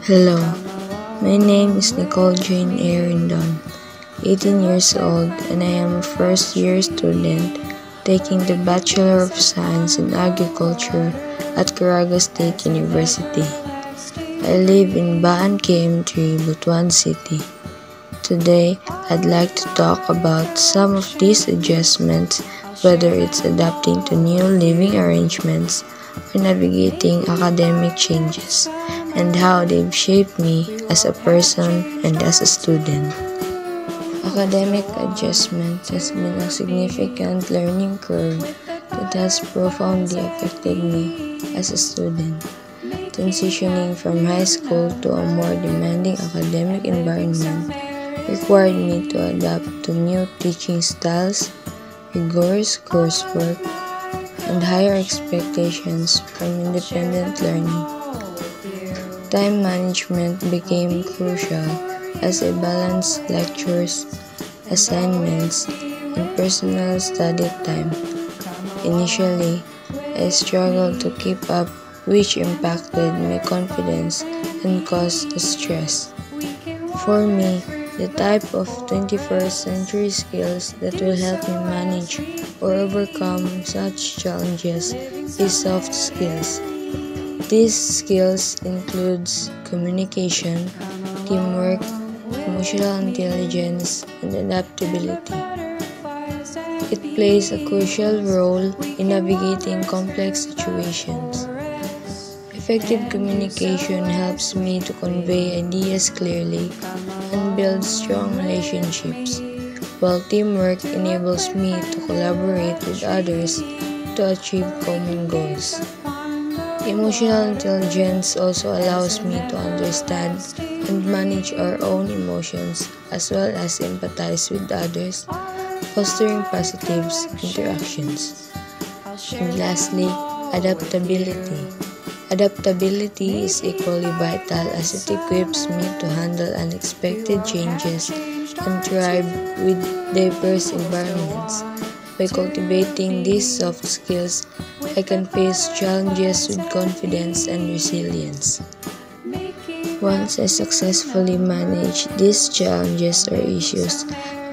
Hello, my name is Nicole Jane Arendon, 18 years old, and I am a first-year student taking the Bachelor of Science in Agriculture at Caraga State University. I live in Baan KM3, Butuan City. Today, I'd like to talk about some of these adjustments, whether it's adapting to new living arrangements or navigating academic changes, and how they've shaped me as a person and as a student. Academic adjustment has been a significant learning curve that has profoundly affected me as a student. Transitioning from high school to a more demanding academic environment required me to adapt to new teaching styles, rigorous coursework, and higher expectations from independent learning. Time management became crucial as I balanced lectures, assignments, and personal study time. Initially, I struggled to keep up, which impacted my confidence and caused stress. For me, the type of 21st century skills that will help me manage or overcome such challenges is soft skills. These skills includes communication, teamwork, emotional intelligence, and adaptability. It plays a crucial role in navigating complex situations. Effective communication helps me to convey ideas clearly and build strong relationships, while teamwork enables me to collaborate with others to achieve common goals. Emotional intelligence also allows me to understand and manage our own emotions as well as empathize with others, fostering positive interactions. And lastly, adaptability. Adaptability is equally vital as it equips me to handle unexpected changes and thrive with diverse environments. By cultivating these soft skills, I can face challenges with confidence and resilience. Once I successfully manage these challenges or issues,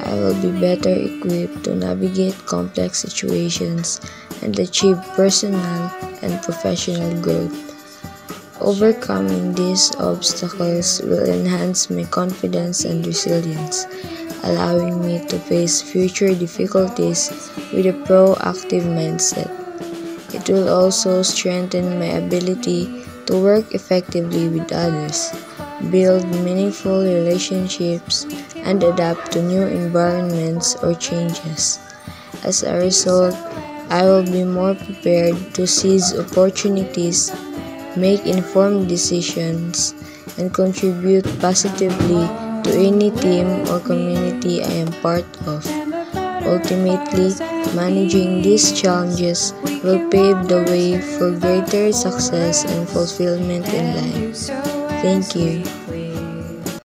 I will be better equipped to navigate complex situations and achieve personal and professional growth. Overcoming these obstacles will enhance my confidence and resilience, allowing me to face future difficulties with a proactive mindset. It will also strengthen my ability to work effectively with others, build meaningful relationships, and adapt to new environments or changes. As a result, I will be more prepared to seize opportunities, make informed decisions, and contribute positively to any team or community I am part of. Ultimately, managing these challenges will pave the way for greater success and fulfillment in life. Thank you.